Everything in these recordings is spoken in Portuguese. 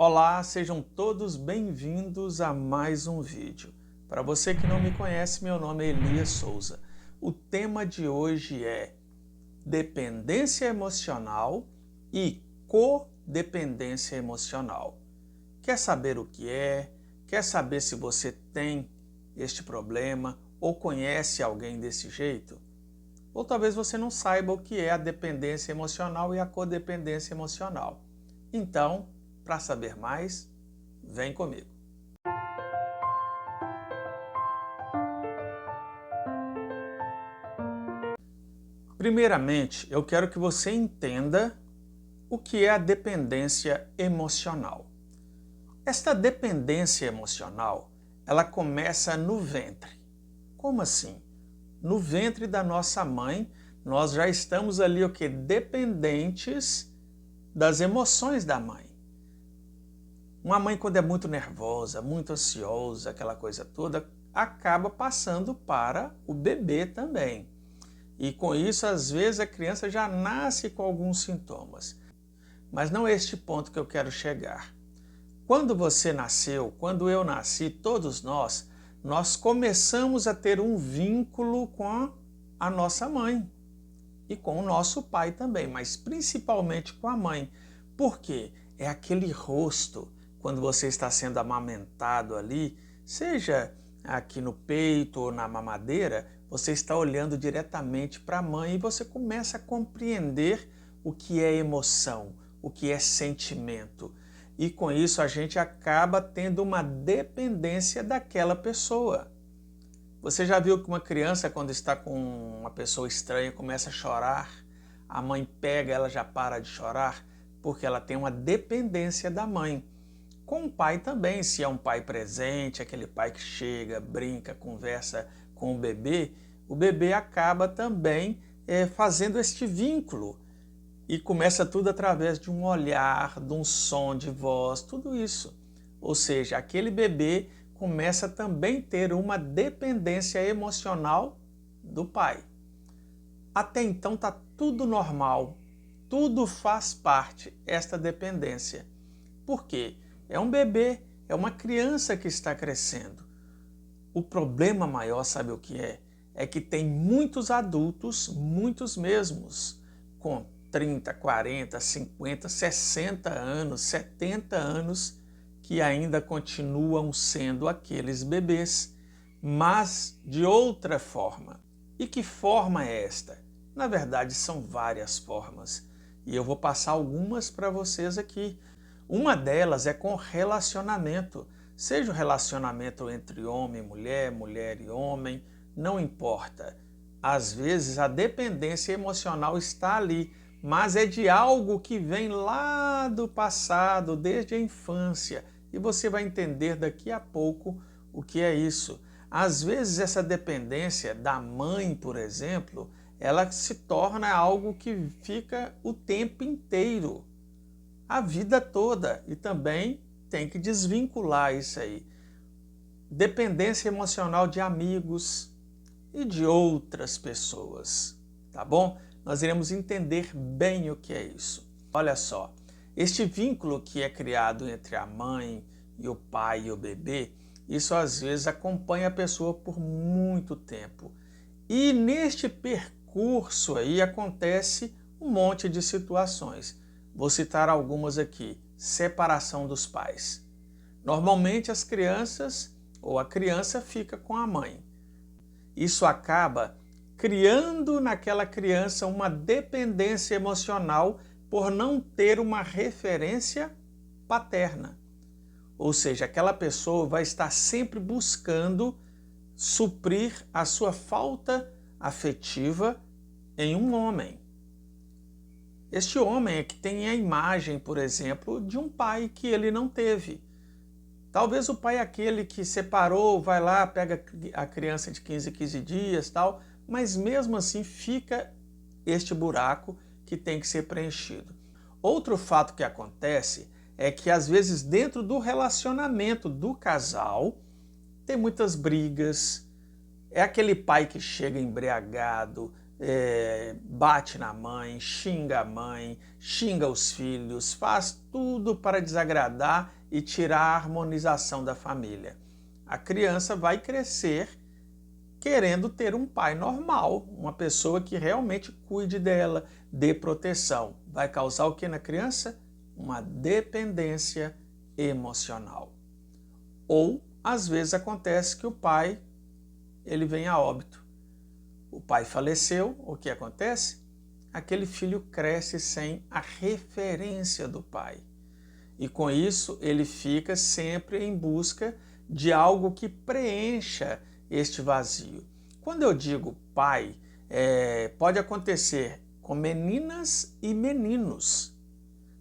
Olá, sejam todos bem-vindos a mais um vídeo. Para você que não me conhece, meu nome é Elias Souza. O tema de hoje é dependência emocional e codependência emocional. Quer saber o que é? Quer saber se você tem este problema ou conhece alguém desse jeito? Ou talvez você não saiba o que é a dependência emocional e a codependência emocional. Então, para saber mais, vem comigo. Primeiramente, eu quero que você entenda o que é a dependência emocional. Esta dependência emocional, ela começa no ventre. Como assim? No ventre da nossa mãe, nós já estamos ali dependentes das emoções da mãe. Uma mãe, quando é muito nervosa, muito ansiosa, aquela coisa toda, acaba passando para o bebê também. E com isso, às vezes, a criança já nasce com alguns sintomas. Mas não é este ponto que eu quero chegar. Quando você nasceu, quando eu nasci, todos nós começamos a ter um vínculo com a nossa mãe e com o nosso pai também, mas principalmente com a mãe. Por quê? É aquele rosto, quando você está sendo amamentado ali, seja aqui no peito ou na mamadeira, você está olhando diretamente para a mãe e você começa a compreender o que é emoção, o que é sentimento. E com isso a gente acaba tendo uma dependência daquela pessoa. Você já viu que uma criança, quando está com uma pessoa estranha, começa a chorar, a mãe pega, ela já para de chorar, porque ela tem uma dependência da mãe. Com o pai também, se é um pai presente, aquele pai que chega, brinca, conversa com o bebê acaba também fazendo este vínculo. E começa tudo através de um olhar, de um som de voz, tudo isso. Ou seja, aquele bebê começa também a ter uma dependência emocional do pai. Até então está tudo normal, tudo faz parte, esta dependência. Por quê? É um bebê, é uma criança que está crescendo. O problema maior, sabe o que é? É que tem muitos adultos, muitos mesmos, com 30, 40, 50, 60 anos, 70 anos, que ainda continuam sendo aqueles bebês, mas de outra forma. E que forma é esta? Na verdade, são várias formas, e eu vou passar algumas para vocês aqui. Uma delas é com relacionamento, seja o relacionamento entre homem e mulher, mulher e homem, não importa. Às vezes a dependência emocional está ali, mas é de algo que vem lá do passado, desde a infância, e você vai entender daqui a pouco o que é isso. Às vezes essa dependência da mãe, por exemplo, ela se torna algo que fica o tempo inteiro, a vida toda, e também tem que desvincular isso aí. Dependência emocional de amigos e de outras pessoas, tá bom? Nós iremos entender bem o que é isso. Olha só, este vínculo que é criado entre a mãe e o pai e o bebê, isso às vezes acompanha a pessoa por muito tempo. E neste percurso aí acontece um monte de situações. Vou citar algumas aqui. Separação dos pais. Normalmente as crianças ou a criança fica com a mãe. Isso acaba criando naquela criança uma dependência emocional por não ter uma referência paterna. Ou seja, aquela pessoa vai estar sempre buscando suprir a sua falta afetiva em um homem. Este homem é que tem a imagem, por exemplo, de um pai que ele não teve. Talvez o pai é aquele que separou, vai lá, pega a criança de 15 dias, tal, mas mesmo assim fica este buraco que tem que ser preenchido. Outro fato que acontece é que às vezes dentro do relacionamento do casal tem muitas brigas, é aquele pai que chega embriagado, bate na mãe, xinga os filhos, faz tudo para desagradar e tirar a harmonização da família. A criança vai crescer querendo ter um pai normal, uma pessoa que realmente cuide dela, dê proteção. Vai causar o que na criança? Uma dependência emocional. Ou, às vezes, acontece que o pai ele vem a óbito. O pai faleceu, o que acontece? Aquele filho cresce sem a referência do pai. E com isso ele fica sempre em busca de algo que preencha este vazio. Quando eu digo pai, pode acontecer com meninas e meninos.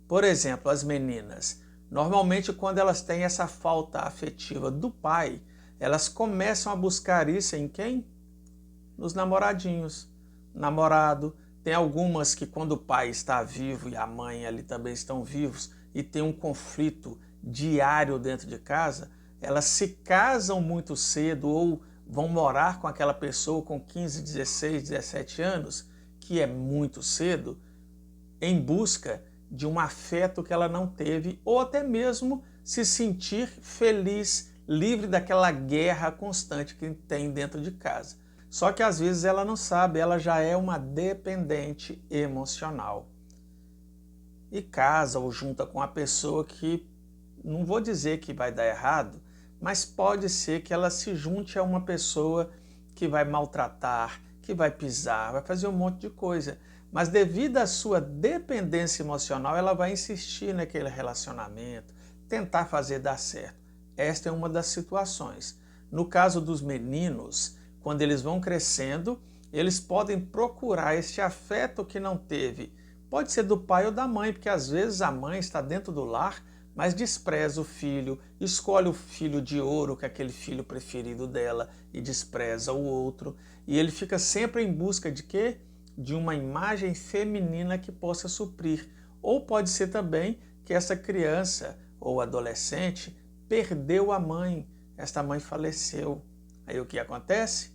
Por exemplo, as meninas, normalmente quando elas têm essa falta afetiva do pai, elas começam a buscar isso em quem? Nos namoradinhos. Namorado. Tem algumas que quando o pai está vivo e a mãe ali também estão vivos e tem um conflito diário dentro de casa, elas se casam muito cedo ou vão morar com aquela pessoa com 15, 16, 17 anos, que é muito cedo, em busca de um afeto que ela não teve ou até mesmo se sentir feliz, livre daquela guerra constante que tem dentro de casa. Só que às vezes ela não sabe, ela já é uma dependente emocional. E casa ou junta com a pessoa que, não vou dizer que vai dar errado, mas pode ser que ela se junte a uma pessoa que vai maltratar, que vai pisar, vai fazer um monte de coisa. Mas devido à sua dependência emocional, ela vai insistir naquele relacionamento, tentar fazer dar certo. Esta é uma das situações. No caso dos meninos, quando eles vão crescendo, eles podem procurar este afeto que não teve. Pode ser do pai ou da mãe, porque às vezes a mãe está dentro do lar, mas despreza o filho, escolhe o filho de ouro, que é aquele filho preferido dela, e despreza o outro. E ele fica sempre em busca de quê? De uma imagem feminina que possa suprir. Ou pode ser também que essa criança ou adolescente perdeu a mãe, esta mãe faleceu. Aí o que acontece?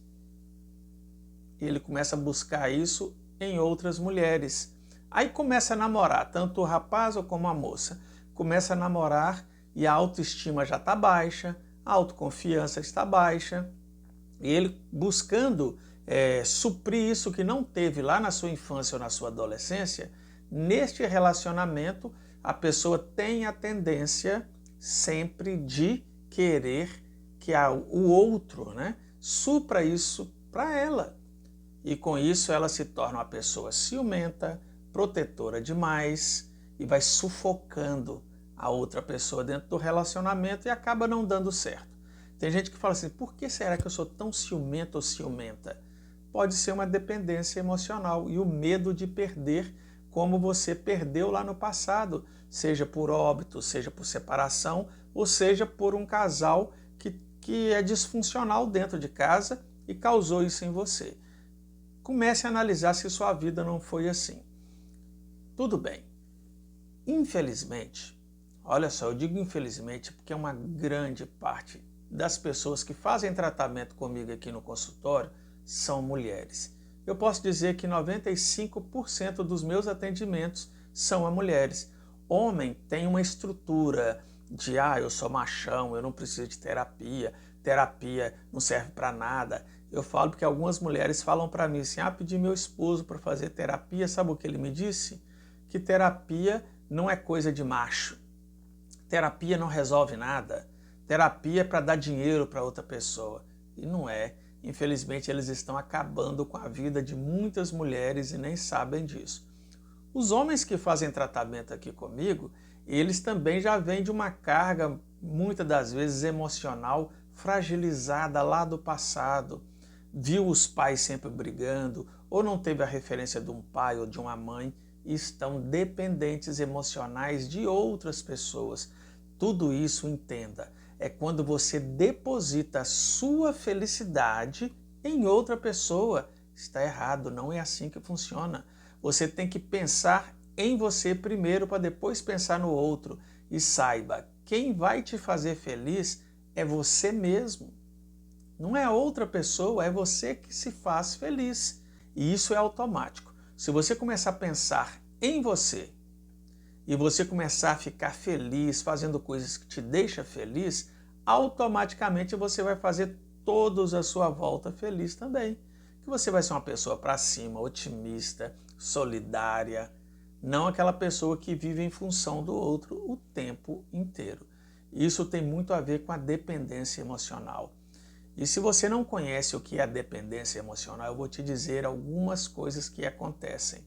Ele começa a buscar isso em outras mulheres. Aí começa a namorar, tanto o rapaz como a moça. Começa a namorar e a autoestima já está baixa, a autoconfiança está baixa. E ele buscando suprir isso que não teve lá na sua infância ou na sua adolescência, neste relacionamento a pessoa tem a tendência sempre de querer que o outro, né, supra isso para ela. E com isso ela se torna uma pessoa ciumenta, protetora demais e vai sufocando a outra pessoa dentro do relacionamento e acaba não dando certo. Tem gente que fala assim, por que será que eu sou tão ciumento ou ciumenta? Pode ser uma dependência emocional e o medo de perder como você perdeu lá no passado, seja por óbito, seja por separação, ou seja por um casal que é disfuncional dentro de casa e causou isso em você. Comece a analisar se sua vida não foi assim. Tudo bem. Infelizmente, olha só, eu digo infelizmente porque uma grande parte das pessoas que fazem tratamento comigo aqui no consultório são mulheres. Eu posso dizer que 95% dos meus atendimentos são a mulheres. Homem tem uma estrutura de, eu sou machão, eu não preciso de terapia, terapia não serve para nada. Eu falo porque algumas mulheres falam para mim assim, pedi meu esposo para fazer terapia, sabe o que ele me disse? Que terapia não é coisa de macho. Terapia não resolve nada. Terapia é para dar dinheiro para outra pessoa. E não é. Infelizmente, eles estão acabando com a vida de muitas mulheres e nem sabem disso. Os homens que fazem tratamento aqui comigo, eles também já vêm de uma carga, muitas das vezes emocional, fragilizada lá do passado. Viu os pais sempre brigando, ou não teve a referência de um pai ou de uma mãe, e estão dependentes emocionais de outras pessoas. Tudo isso, entenda, é quando você deposita a sua felicidade em outra pessoa. Está errado, não é assim que funciona. Você tem que pensar em você primeiro para depois pensar no outro. E saiba, quem vai te fazer feliz é você mesmo. Não é outra pessoa, é você que se faz feliz. E isso é automático. Se você começar a pensar em você e você começar a ficar feliz fazendo coisas que te deixam feliz, automaticamente você vai fazer todos à sua volta feliz também. Que você vai ser uma pessoa para cima, otimista, solidária, não aquela pessoa que vive em função do outro o tempo inteiro. Isso tem muito a ver com a dependência emocional. E se você não conhece o que é a dependência emocional, eu vou te dizer algumas coisas que acontecem.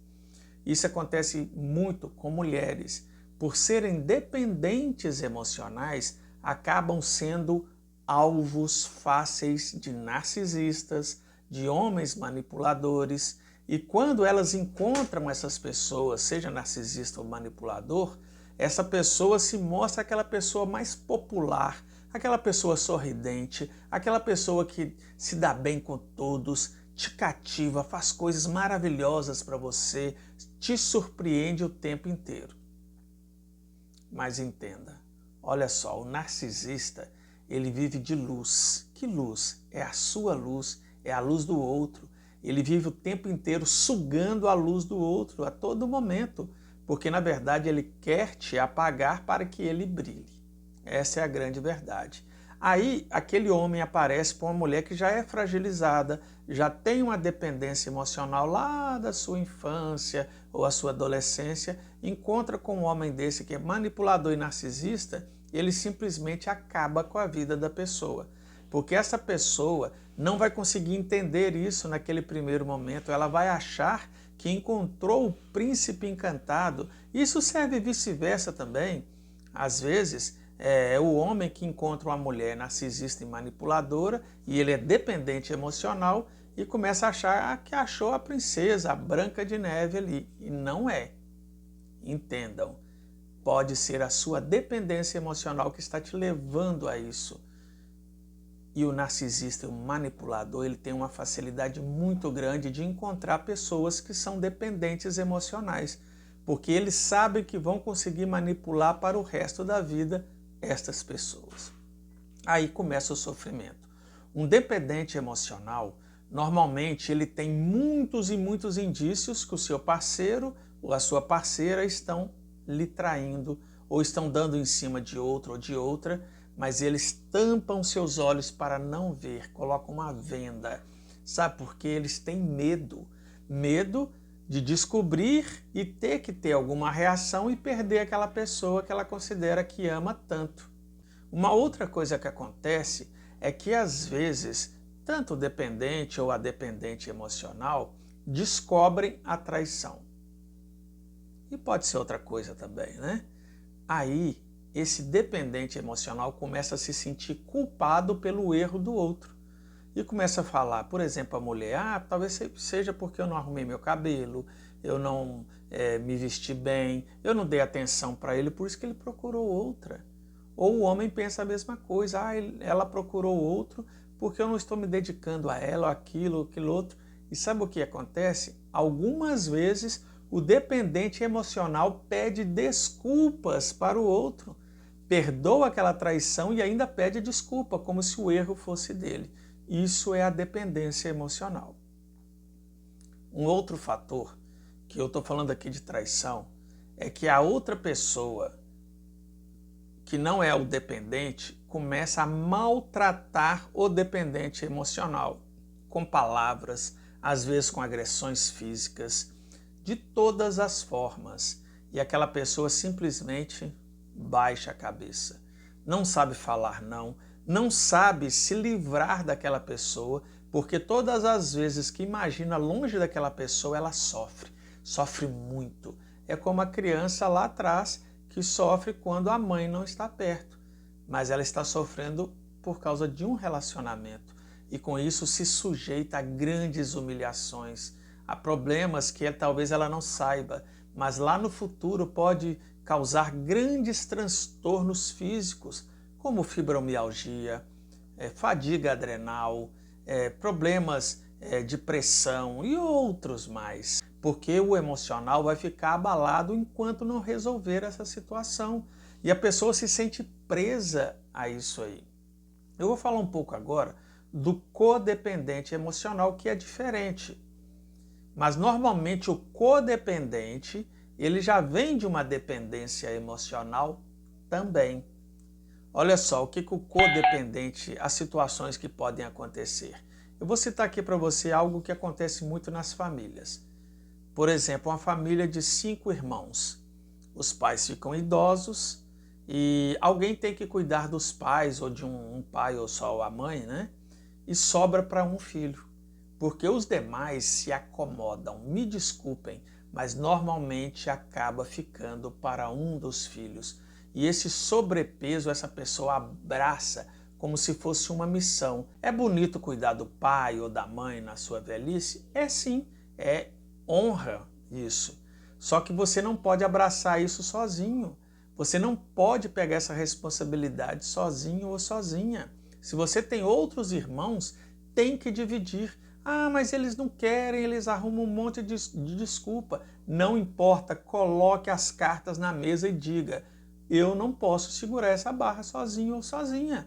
Isso acontece muito com mulheres. Por serem dependentes emocionais, acabam sendo alvos fáceis de narcisistas, de homens manipuladores. E quando elas encontram essas pessoas, seja narcisista ou manipulador, essa pessoa se mostra aquela pessoa mais popular, aquela pessoa sorridente, aquela pessoa que se dá bem com todos, te cativa, faz coisas maravilhosas para você, te surpreende o tempo inteiro. Mas entenda, olha só, o narcisista, ele vive de luz. Que luz? É a sua luz, é a luz do outro. Ele vive o tempo inteiro sugando a luz do outro a todo momento, porque na verdade ele quer te apagar para que ele brilhe. Essa é a grande verdade. Aí aquele homem aparece para uma mulher que já é fragilizada, já tem uma dependência emocional lá da sua infância ou a sua adolescência, encontra com um homem desse que é manipulador e narcisista, ele simplesmente acaba com a vida da pessoa. Porque essa pessoa não vai conseguir entender isso naquele primeiro momento, ela vai achar que encontrou o príncipe encantado. Isso serve vice-versa também. Às vezes, é o homem que encontra uma mulher narcisista e manipuladora e ele é dependente emocional e começa a achar que achou a princesa, a Branca de Neve ali. E não é. Entendam, pode ser a sua dependência emocional que está te levando a isso. E o narcisista, o manipulador, ele tem uma facilidade muito grande de encontrar pessoas que são dependentes emocionais, porque eles sabem que vão conseguir manipular para o resto da vida estas pessoas. Aí começa o sofrimento. Um dependente emocional, normalmente ele tem muitos e muitos indícios que o seu parceiro ou a sua parceira estão lhe traindo ou estão dando em cima de outro ou de outra, mas eles tampam seus olhos para não ver, colocam uma venda. Sabe por quê? Eles têm medo. Medo de descobrir e ter que ter alguma reação e perder aquela pessoa que ela considera que ama tanto. Uma outra coisa que acontece é que às vezes, tanto o dependente ou a dependente emocional descobrem a traição. E pode ser outra coisa também, né? Aí, esse dependente emocional começa a se sentir culpado pelo erro do outro. E começa a falar, por exemplo, a mulher, talvez seja porque eu não arrumei meu cabelo, eu não me vesti bem, eu não dei atenção para ele, por isso que ele procurou outra. Ou o homem pensa a mesma coisa, ela procurou outro porque eu não estou me dedicando a ela, aquilo outro. E sabe o que acontece? Algumas vezes o dependente emocional pede desculpas para o outro, perdoa aquela traição e ainda pede desculpa, como se o erro fosse dele. Isso é a dependência emocional. Um outro fator, que eu estou falando aqui de traição, é que a outra pessoa, que não é o dependente, começa a maltratar o dependente emocional, com palavras, às vezes com agressões físicas, de todas as formas. E aquela pessoa simplesmente baixa a cabeça. Não sabe falar não, não sabe se livrar daquela pessoa, porque todas as vezes que imagina longe daquela pessoa, ela sofre muito. É como a criança lá atrás que sofre quando a mãe não está perto, mas ela está sofrendo por causa de um relacionamento e com isso se sujeita a grandes humilhações, a problemas que talvez ela não saiba, mas lá no futuro pode causar grandes transtornos físicos, como fibromialgia, fadiga adrenal, problemas de pressão e outros mais. Porque o emocional vai ficar abalado enquanto não resolver essa situação. E a pessoa se sente presa a isso aí. Eu vou falar um pouco agora do codependente emocional, que é diferente. Mas normalmente o codependente, ele já vem de uma dependência emocional também. Olha só, o que o codependente, as situações que podem acontecer. Eu vou citar aqui para você algo que acontece muito nas famílias. Por exemplo, uma família de 5 irmãos. Os pais ficam idosos e alguém tem que cuidar dos pais, ou de um pai ou só a mãe, né? E sobra para um filho. Porque os demais se acomodam. Me desculpem, mas normalmente acaba ficando para um dos filhos. E esse sobrepeso essa pessoa abraça como se fosse uma missão. É bonito cuidar do pai ou da mãe na sua velhice? É sim, é honra isso. Só que você não pode abraçar isso sozinho. Você não pode pegar essa responsabilidade sozinho ou sozinha. Se você tem outros irmãos, tem que dividir. Ah, mas eles não querem, eles arrumam um monte de desculpa. Não importa, coloque as cartas na mesa e diga: eu não posso segurar essa barra sozinho ou sozinha.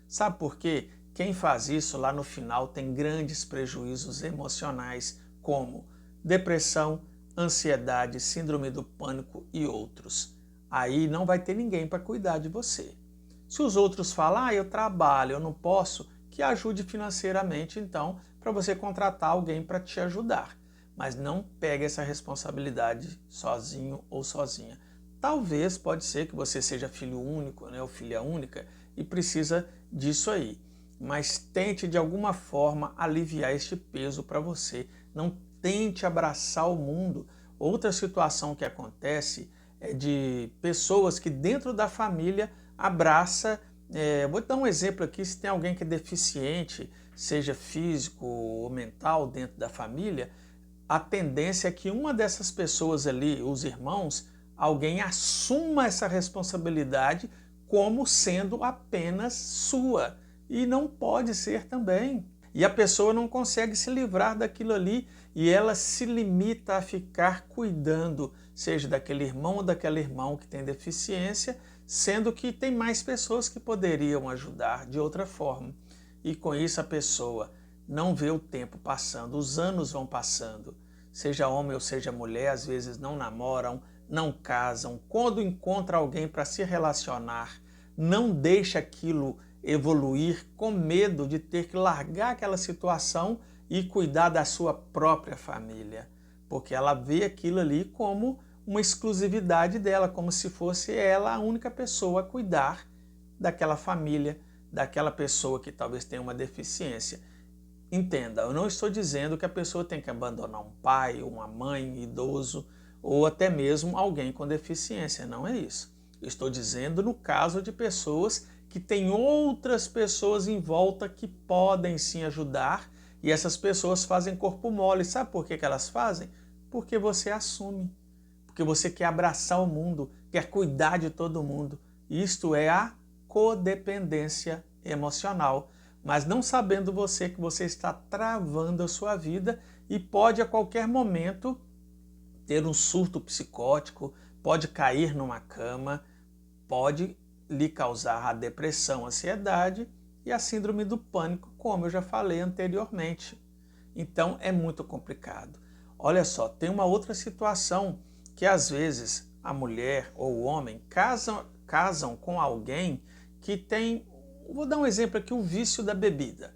Sabe por quê? Quem faz isso lá no final tem grandes prejuízos emocionais, como depressão, ansiedade, síndrome do pânico e outros. Aí não vai ter ninguém para cuidar de você. Se os outros falam, eu trabalho, eu não posso, que ajude financeiramente, então, para você contratar alguém para te ajudar. Mas não pegue essa responsabilidade sozinho ou sozinha. Talvez, pode ser que você seja filho único, né, ou filha única, e precisa disso aí. Mas tente de alguma forma aliviar este peso para você. Não tente abraçar o mundo. Outra situação que acontece é de pessoas que dentro da família abraça. Vou dar um exemplo aqui: se tem alguém que é deficiente, seja físico ou mental dentro da família, a tendência é que uma dessas pessoas ali, os irmãos, alguém assuma essa responsabilidade como sendo apenas sua. E não pode ser também. E a pessoa não consegue se livrar daquilo ali e ela se limita a ficar cuidando, seja daquele irmão ou daquele irmão que tem deficiência, sendo que tem mais pessoas que poderiam ajudar de outra forma. E com isso a pessoa não vê o tempo passando, os anos vão passando. Seja homem ou seja mulher, às vezes não namoram, não casam. Quando encontra alguém para se relacionar, não deixa aquilo evoluir com medo de ter que largar aquela situação e cuidar da sua própria família. Porque ela vê aquilo ali como uma exclusividade dela, como se fosse ela a única pessoa a cuidar daquela família, daquela pessoa que talvez tenha uma deficiência. Entenda, eu não estou dizendo que a pessoa tem que abandonar um pai, uma mãe idoso ou até mesmo alguém com deficiência, não é isso. Eu estou dizendo no caso de pessoas que têm outras pessoas em volta que podem sim ajudar e essas pessoas fazem corpo mole. Sabe por que elas fazem? Porque você assume, porque você quer abraçar o mundo, quer cuidar de todo mundo. Isto é a codependência emocional. Mas não sabendo você que você está travando a sua vida e pode a qualquer momento ter um surto psicótico, pode cair numa cama, pode lhe causar a depressão, a ansiedade e a síndrome do pânico, como eu já falei anteriormente. Então é muito complicado. Olha só, tem uma outra situação que às vezes a mulher ou o homem casam com alguém que tem, vou dar um exemplo aqui, o vício da bebida.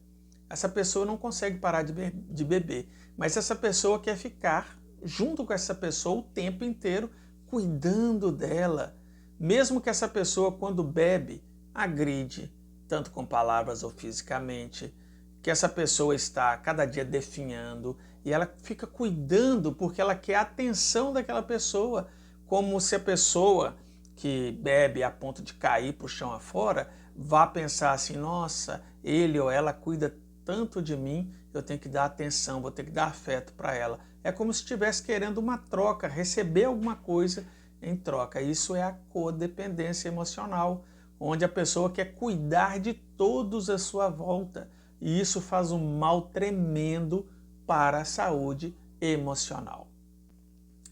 Essa pessoa não consegue parar de beber, mas essa pessoa quer ficar junto com essa pessoa o tempo inteiro, cuidando dela. Mesmo que essa pessoa, quando bebe, agride, tanto com palavras ou fisicamente, que essa pessoa está cada dia definhando e ela fica cuidando porque ela quer a atenção daquela pessoa, como se a pessoa que bebe a ponto de cair para o chão afora vá pensar assim: nossa, ele ou ela cuida tanto de mim, eu tenho que dar atenção, vou ter que dar afeto para ela. É como se estivesse querendo uma troca, receber alguma coisa em troca. Isso é a codependência emocional, onde a pessoa quer cuidar de todos à sua volta. E isso faz um mal tremendo para a saúde emocional.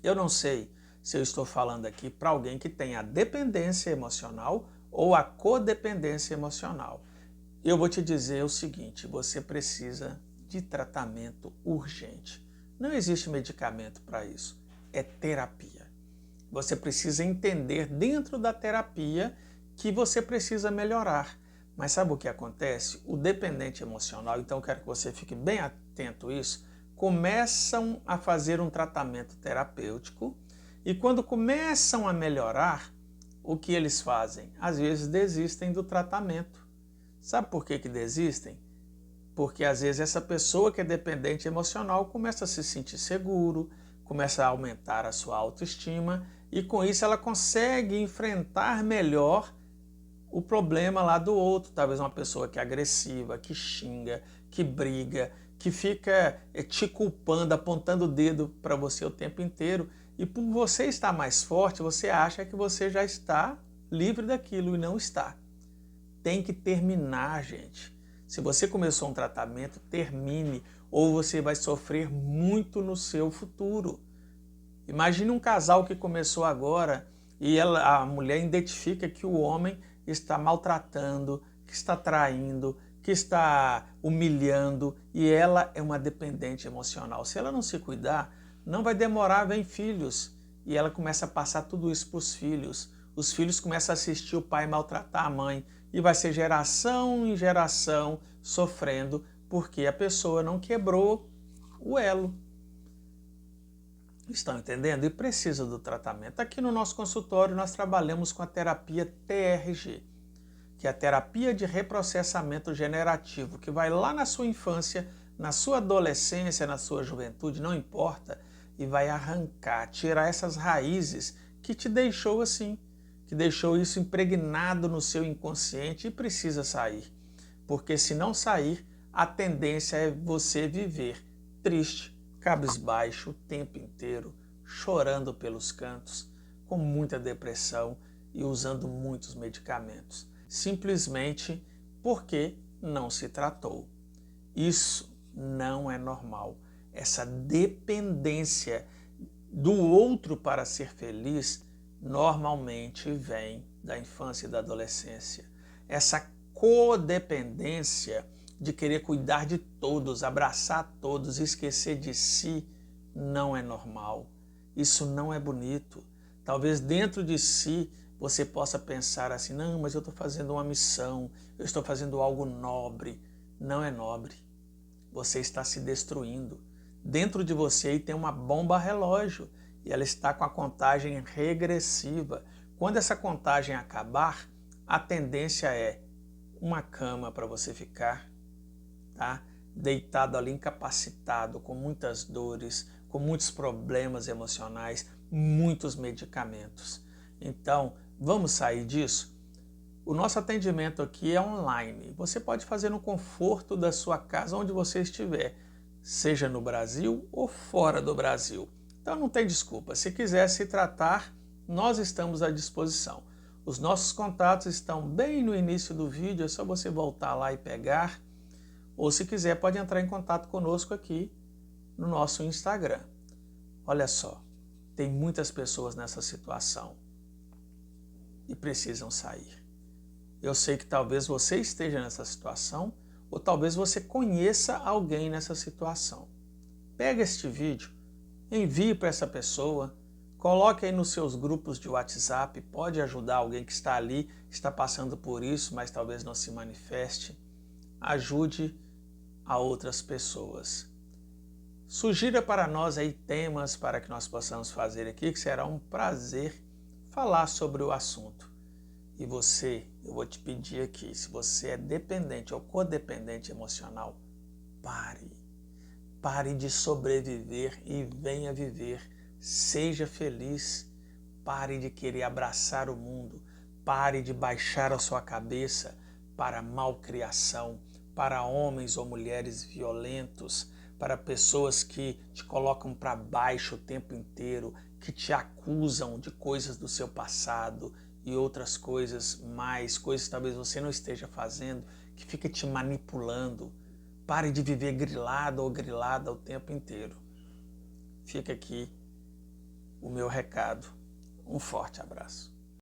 Eu não sei se eu estou falando aqui para alguém que tem a dependência emocional ou a codependência emocional. Eu vou te dizer o seguinte: você precisa de tratamento urgente. Não existe medicamento para isso. É terapia. Você precisa entender dentro da terapia que você precisa melhorar. Mas sabe o que acontece? O dependente emocional, então eu quero que você fique bem atento a isso, começam a fazer um tratamento terapêutico e quando começam a melhorar, o que eles fazem? Às vezes desistem do tratamento. Sabe por que desistem? Porque às vezes essa pessoa que é dependente emocional começa a se sentir seguro, começa a aumentar a sua autoestima e com isso ela consegue enfrentar melhor o problema lá do outro. Talvez uma pessoa que é agressiva, que xinga, que briga, que fica te culpando, apontando o dedo para você o tempo inteiro. E por você estar mais forte, você acha que você já está livre daquilo e não está. Tem que terminar, gente. Se você começou um tratamento, termine, ou você vai sofrer muito no seu futuro. Imagine um casal que começou agora e a mulher identifica que o homem está maltratando, que está traindo, que está humilhando e ela é uma dependente emocional. Se ela não se cuidar, não vai demorar, vem filhos e ela começa a passar tudo isso para os filhos. Os filhos começam a assistir o pai maltratar a mãe e vai ser geração em geração sofrendo porque a pessoa não quebrou o elo. Estão entendendo? E precisa do tratamento. Aqui no nosso consultório nós trabalhamos com a terapia TRG, que é a terapia de reprocessamento generativo, que vai lá na sua infância, na sua adolescência, na sua juventude, não importa, e vai arrancar, tirar essas raízes que te deixou assim, que deixou isso impregnado no seu inconsciente e precisa sair. Porque se não sair, a tendência é você viver triste, cabisbaixo o tempo inteiro, chorando pelos cantos, com muita depressão e usando muitos medicamentos, simplesmente porque não se tratou. Isso não é normal. Essa dependência do outro para ser feliz normalmente vem da infância e da adolescência. Essa codependência de querer cuidar de todos, abraçar todos, esquecer de si, não é normal. Isso não é bonito. Talvez dentro de si você possa pensar assim, não, mas eu estou fazendo uma missão, eu estou fazendo algo nobre. Não é nobre. Você está se destruindo. Dentro de você aí tem uma bomba relógio e ela está com a contagem regressiva. Quando essa contagem acabar, a tendência é uma cama para você ficar, tá? Deitado ali incapacitado, com muitas dores, com muitos problemas emocionais, muitos medicamentos. Então, vamos sair disso? O nosso atendimento aqui é online. Você pode fazer no conforto da sua casa, onde você estiver, seja no Brasil ou fora do Brasil. Então não tem desculpa. Se quiser se tratar, nós estamos à disposição. Os nossos contatos estão bem no início do vídeo, é só você voltar lá e pegar. Ou se quiser, pode entrar em contato conosco aqui no nosso Instagram. Olha só, tem muitas pessoas nessa situação e precisam sair. Eu sei que talvez você esteja nessa situação ou talvez você conheça alguém nessa situação. Pega este vídeo, envie para essa pessoa, coloque aí nos seus grupos de WhatsApp, pode ajudar alguém que está ali, está passando por isso, mas talvez não se manifeste. Ajude a outras pessoas. Sugira para nós aí temas para que nós possamos fazer aqui, que será um prazer falar sobre o assunto. E você, eu vou te pedir aqui, se você é dependente ou codependente emocional, pare. Pare de sobreviver e venha viver. Seja feliz. Pare de querer abraçar o mundo. Pare de baixar a sua cabeça para a malcriação, para homens ou mulheres violentos, para pessoas que te colocam para baixo o tempo inteiro, que te acusam de coisas do seu passado e outras coisas mais, coisas que talvez você não esteja fazendo, que fica te manipulando. Pare de viver grilado ou grilada o tempo inteiro. Fica aqui o meu recado. Um forte abraço.